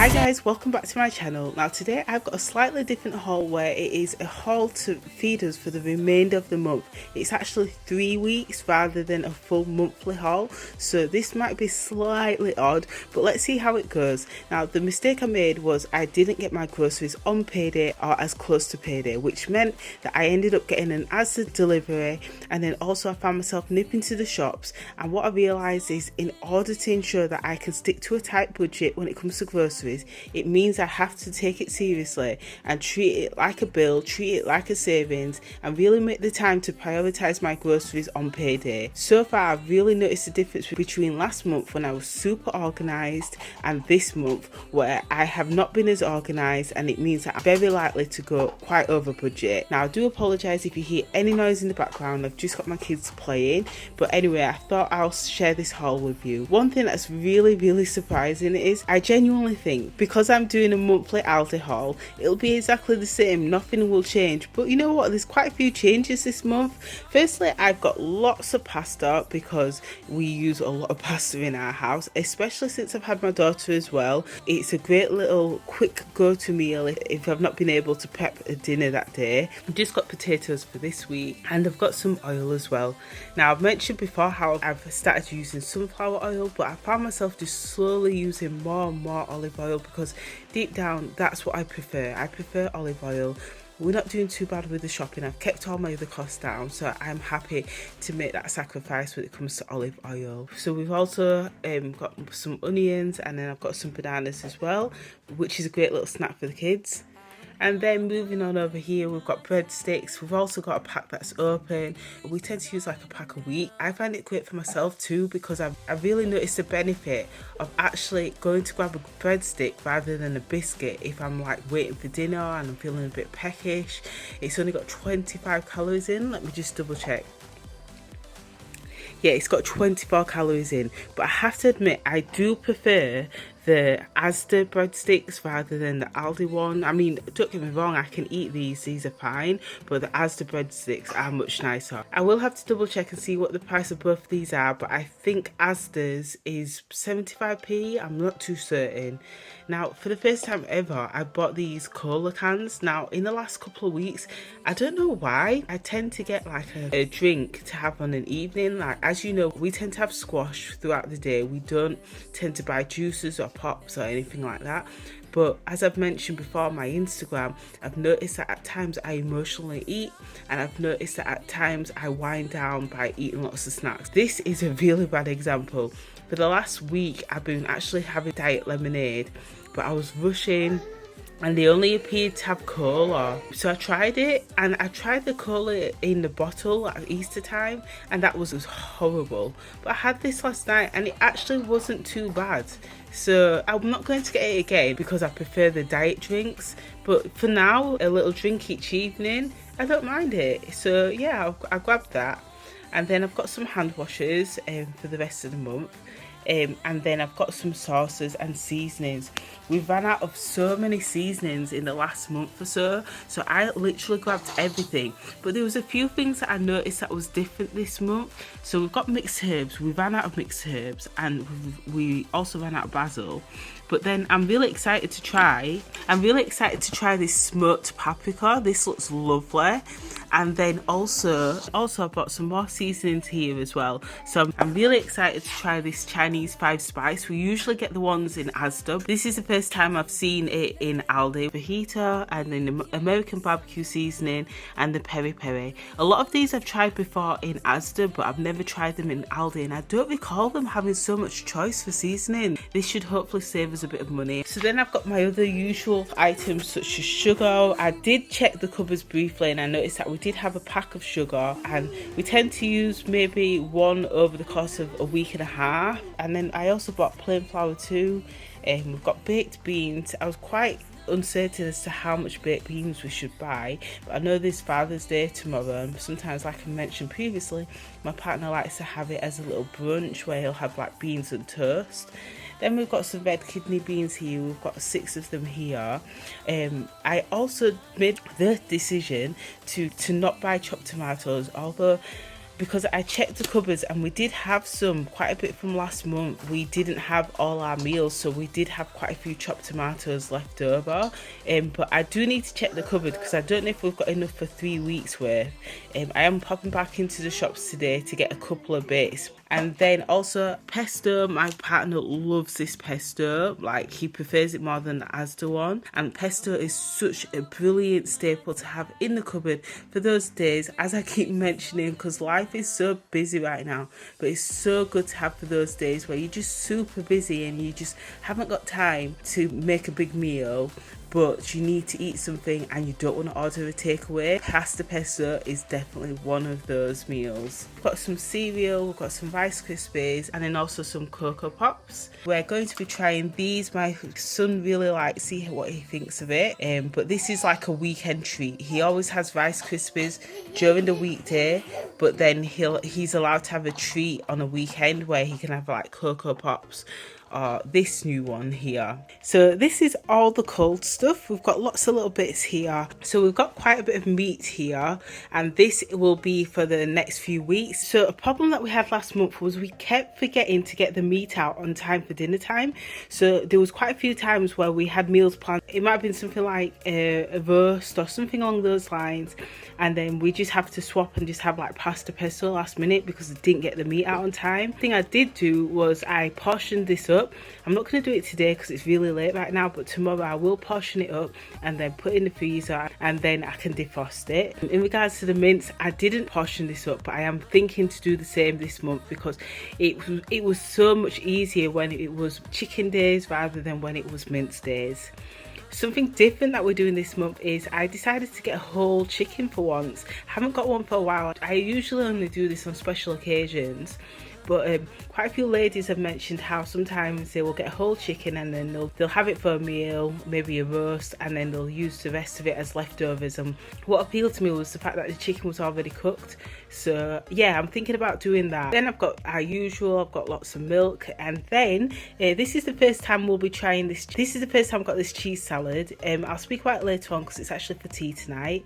Hi guys, welcome back to my channel. Now today I've got a slightly different haul where it is a haul to feed us for the remainder of the month. It's actually 3 weeks rather than a full monthly haul, so this might be slightly odd, but let's see how it goes. Now the mistake I made was I didn't get my groceries on payday or as close to payday, which meant that I ended up getting an Asda delivery, and then also I found myself nipping to the shops, and what I realised is in order to ensure that I can stick to a tight budget when it comes to groceries, it means I have to take it seriously and treat it like a bill, treat it like a savings, and really make the time to prioritise my groceries on payday. So far I've really noticed the difference between last month when I was super organised and this month where I have not been as organised, and it means that I'm very likely to go quite over budget. Now I do apologise if you hear any noise in the background, I've just got my kids playing, but anyway, I thought I'll share this haul with you. One thing that's really surprising is I genuinely think because I'm doing a monthly Aldi haul, it'll be exactly the same, nothing will change. But you know what, there's quite a few changes this month. Firstly, I've got lots of pasta because we use a lot of pasta in our house, especially since I've had my daughter as well. It's a great little quick go-to meal if I've not been able to prep a dinner that day. I've just got potatoes for this week, and I've got some oil as well. Now I've mentioned before how I've started using sunflower oil, but I found myself just slowly using more and more olive oil because deep down that's what I prefer. I prefer olive oil. We're not doing too bad with the shopping. I've kept all my other costs down, so I'm happy to make that sacrifice when it comes to olive oil. So we've also got some onions, and then I've got some bananas as well, which is a great little snack for the kids. And then moving on over here, we've got breadsticks. We've also got a pack that's open. We tend to use like a pack a week. I find it great for myself too because I've really noticed the benefit of actually going to grab a breadstick rather than a biscuit if I'm like waiting for dinner and I'm feeling a bit peckish. It's only got 25 calories in. Let me just double check. Yeah, it's got 24 calories in, but I have to admit I do prefer the Asda breadsticks rather than the Aldi one. I mean, don't get me wrong, I can eat these are fine, but the Asda breadsticks are much nicer. I will have to double check and see what the price of both these are, but I think Asda's is 75p, I'm not too certain. Now, for the first time ever, I bought these cola cans. Now, in the last couple of weeks, I don't know why, I tend to get like a drink to have on an evening. Like, as you know, we tend to have squash throughout the day. We don't tend to buy juices or pops or anything like that. But as I've mentioned before on my Instagram, I've noticed that at times I emotionally eat, and I've noticed that at times I wind down by eating lots of snacks. This is a really bad example. For the last week, I've been actually having diet lemonade, but I was rushing and they only appeared to have cola. So I tried it, and I tried the cola in the bottle at Easter time, and that was horrible. But I had this last night and it actually wasn't too bad. So I'm not going to get it again because I prefer the diet drinks. But for now, a little drink each evening, I don't mind it. So yeah, I grabbed that. And then I've got some hand washers for the rest of the month. And then I've got some sauces and seasonings. We've ran out of so many seasonings in the last month or so, so I literally grabbed everything. But there was a few things that I noticed that was different this month. So we've got mixed herbs. We ran out of mixed herbs, and we also ran out of basil. But then I'm really excited to try this smoked paprika. This looks lovely. And then also I've got some more seasonings here as well. So I'm really excited to try this Chinese 5 spice. We usually get the ones in Asda. This is the first time I've seen it in Aldi. Fajita, and then the American barbecue seasoning, and the peri peri. A lot of these I've tried before in Asda, but I've never tried them in Aldi, and I don't recall them having so much choice for seasoning. This should hopefully save us a bit of money. So then I've got my other usual items such as sugar. I did check the cupboards briefly, and I noticed that we did have a pack of sugar, and we tend to use maybe one over the course of a week and a half. And then I also bought plain flour too. We've got baked beans. I was quite uncertain as to how much baked beans we should buy, but I know there's Father's Day tomorrow, and sometimes, like I mentioned previously, my partner likes to have it as a little brunch where he'll have like beans and toast. Then we've got some red kidney beans here. We've got 6 of them here. I also made the decision to not buy chopped tomatoes, although because I checked the cupboards and we did have quite a bit from last month. We didn't have all our meals, so we did have quite a few chopped tomatoes left over. But I do need to check the cupboard because I don't know if we've got enough for 3 weeks worth. I am popping back into the shops today to get a couple of bits. And then also pesto, my partner loves this pesto, like he prefers it more than the Asda one. And pesto is such a brilliant staple to have in the cupboard for those days, as I keep mentioning, because life is so busy right now. But it's so good to have for those days where you're just super busy and you just haven't got time to make a big meal, but you need to eat something and you don't want to order a takeaway. Pasta pesto is definitely one of those meals. We've got some cereal, we've got some Rice Krispies, and then also some Cocoa Pops. We're going to be trying these. My son really likes, see what he thinks of it. But this is like a weekend treat. He always has Rice Krispies during the weekday, but then he's allowed to have a treat on a weekend where he can have like Cocoa Pops. This new one here. So this is all the cold stuff. We've got lots of little bits here. So we've got quite a bit of meat here, and this will be for the next few weeks. So a problem that we had last month was we kept forgetting to get the meat out on time for dinner time. So there was quite a few times where we had meals planned. It might have been something like a roast or something along those lines, and then we just have to swap and just have like pasta pesto last minute because we didn't get the meat out on time. The thing I did do was I portioned this up. I'm not going to do it today because it's really late right now, but tomorrow I will portion it up and then put it in the freezer, and then I can defrost it. In regards to the mince, I didn't portion this up, but I am thinking to do the same this month because it was so much easier when it was chicken days rather than when it was mince days. Something different that we're doing this month is I decided to get a whole chicken for once. I haven't got one for a while. I usually only do this on special occasions, but quite a few ladies have mentioned how sometimes they will get a whole chicken and then they'll have it for a meal, maybe a roast, and then they'll use the rest of it as leftovers. And what appealed to me was the fact that the chicken was already cooked. So yeah, I'm thinking about doing that. Then I've got our usual, I've got lots of milk, and then this is the first time we'll be trying this. This is the first time I've got this cheese salad. I'll speak about it later on because it's actually for tea tonight.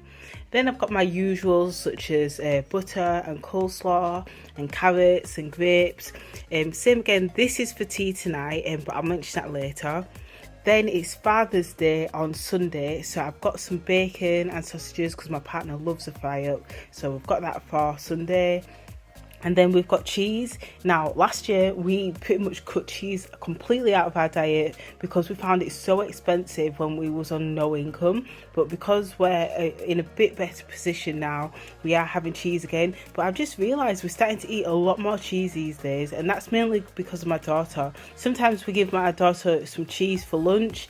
Then I've got my usuals such as butter and coleslaw and carrots and grapes. Same again, this is for tea tonight, but I'll mention that later. Then it's Father's Day on Sunday, so I've got some bacon and sausages because my partner loves a fry up, so we've got that for Sunday. And then we've got cheese. Now, last year we pretty much cut cheese completely out of our diet because we found it so expensive when we was on no income. But because we're in a bit better position now, we are having cheese again. But I've just realised we're starting to eat a lot more cheese these days, and that's mainly because of my daughter. Sometimes we give my daughter some cheese for lunch,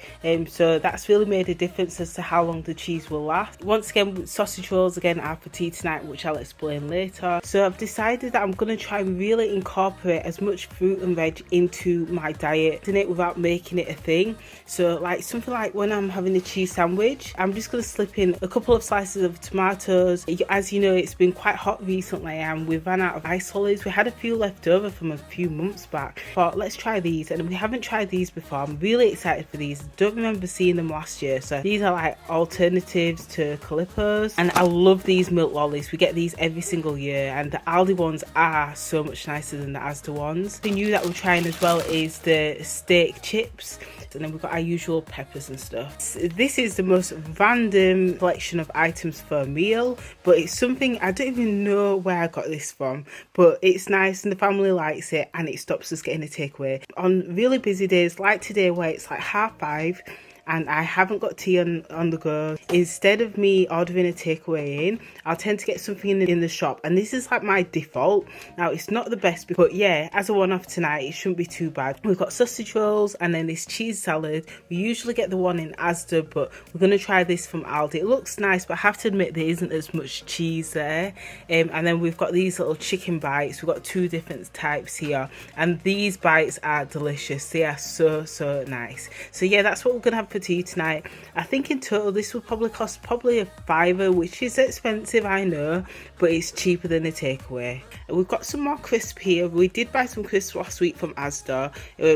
so that's really made a difference as to how long the cheese will last. Once again, sausage rolls again are for tea tonight, which I'll explain later. So I've decided that I'm going to try and really incorporate as much fruit and veg into my diet without making it a thing. So like something like when I'm having a cheese sandwich, I'm just going to slip in a couple of slices of tomatoes. As you know, it's been quite hot recently and we've run out of ice lollies. We had a few left over from a few months back. But let's try these, and we haven't tried these before. I'm really excited for these. Don't remember seeing them last year, so these are like alternatives to Calippos, and I love these milk lollies. We get these every single year, and the Aldi ones are so much nicer than the Asda ones. The new that we're trying as well is the steak chips, and then we've got our usual peppers and stuff. This is the most random collection of items for a meal, but it's something I don't even know where I got this from, but it's nice and the family likes it, and it stops us getting a takeaway on really busy days like today where it's like 5:30 and I haven't got tea on the go. Instead of me ordering a takeaway in, I'll tend to get something in the shop, and this is like my default. Now, it's not the best, but yeah, as a one-off tonight, it shouldn't be too bad. We've got sausage rolls and then this cheese salad. We usually get the one in Asda, but we're going to try this from Aldi. It looks nice, but I have to admit there isn't as much cheese there. And then we've got these little chicken bites. We've got two different types here, and these bites are delicious. They are so nice. So yeah, that's what we're going to have for tea tonight. I think in total this will probably cost probably a fiver, which is expensive, I know, but it's cheaper than a takeaway. We've got some more crisp here. We did buy some crisps last week from Asda.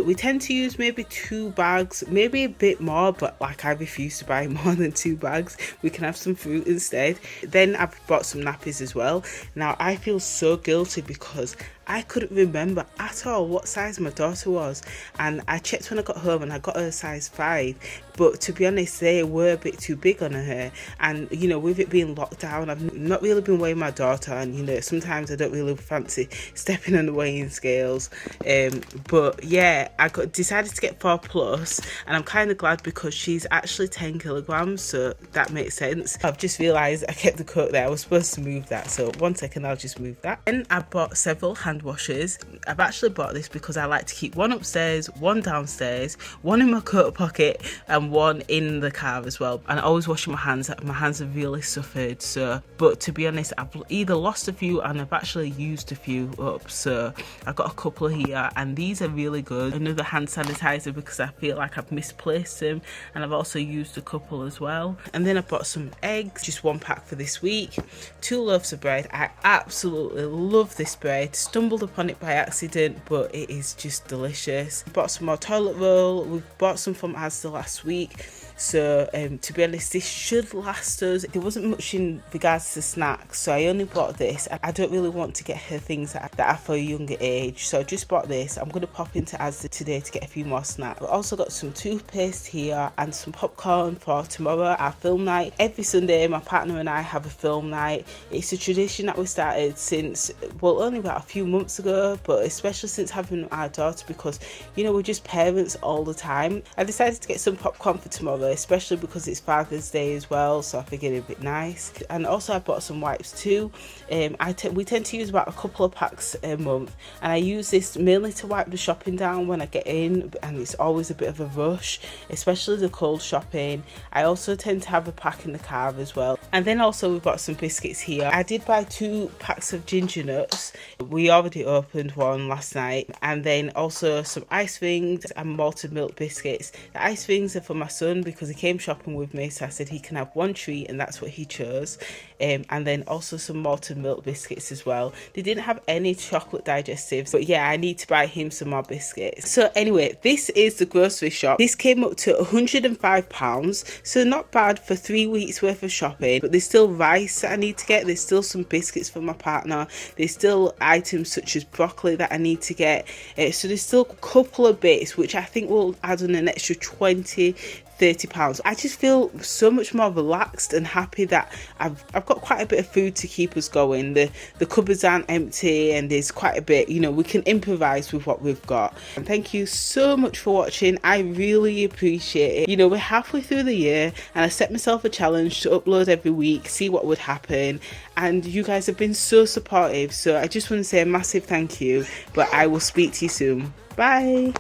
We tend to use maybe 2 bags, maybe a bit more, but like I refuse to buy more than 2 bags. We can have some fruit instead. Then I've bought some nappies as well. Now I feel so guilty because I couldn't remember at all what size my daughter was, and I checked when I got home and I got her a size 5, but to be honest they were a bit too big on her. And you know, with it being locked down, I've not really been weighing my daughter, and you know, sometimes I don't really fancy stepping on the weighing scales, but yeah, decided to get 4+, and I'm kind of glad because she's actually 10 kilograms, so that makes sense. I've just realised I kept the coat there. I was supposed to move that, so 1 second, I'll just move that. And I bought several hand washers. I've actually bought this because I like to keep one upstairs, one downstairs, one in my coat pocket, and one in the car as well. And I always wash my hands. My hands have really suffered, so, but to be honest, I've either lost a few and I've actually used a few up, so I've got a couple here, and these are really good. Another hand sanitizer because I feel like I've misplaced them, and I've also used a couple as well. And then I bought some eggs, just 1 pack for this week, 2 loaves of bread. I absolutely love this bread. Stumbled upon it by accident, but it is just delicious. Bought some more toilet roll. We bought some from Asda last week, so to be honest, this should last us. There wasn't much in regards to snacks, so I only bought this. I don't really want to get her things that are for a younger age, so I just bought this. I'm going to pop into Asda today to get a few more snacks. I've also got some toothpaste here and some popcorn for tomorrow, our film night. Every Sunday my partner and I have a film night. It's a tradition that we started since, well, only about a few months ago, but especially since having our daughter, because you know, we're just parents all the time. I decided to get some popcorn for tomorrow, especially because it's Father's Day as well, so I figured it'd be nice. And also I bought some wipes too. We tend to use about a couple of packs a month, and I use this mainly to wipe the shopping down when I get in, and it's always a bit of a rush, especially the cold shopping. I also tend to have a pack in the car as well. And then also we've got some biscuits here. I did buy 2 packs of ginger nuts. We already opened one last night, and then also some ice rings and malted milk biscuits. The ice rings are for my son because he came shopping with me, so I said he can have 1 treat, and that's what he chose. And then also some malted milk biscuits as well. They didn't have any chocolate digestives, but yeah, I need to buy him some more biscuits. So anyway, this is the grocery shop. This came up to £105, so not bad for 3 weeks worth of shopping. But there's still rice that I need to get. There's still some biscuits for my partner. There's still items such as broccoli that I need to get. So there's still a couple of bits which I think will add on an extra £20-30. I just feel so much more relaxed and happy that I've got quite a bit of food to keep us going. The cupboards aren't empty, and there's quite a bit, you know, we can improvise with what we've got. And thank you so much for watching. I really appreciate it. You know, we're halfway through the year, and I set myself a challenge to upload every week, see what would happen, and you guys have been so supportive, so I just want to say a massive thank you. But I will speak to you soon. Bye.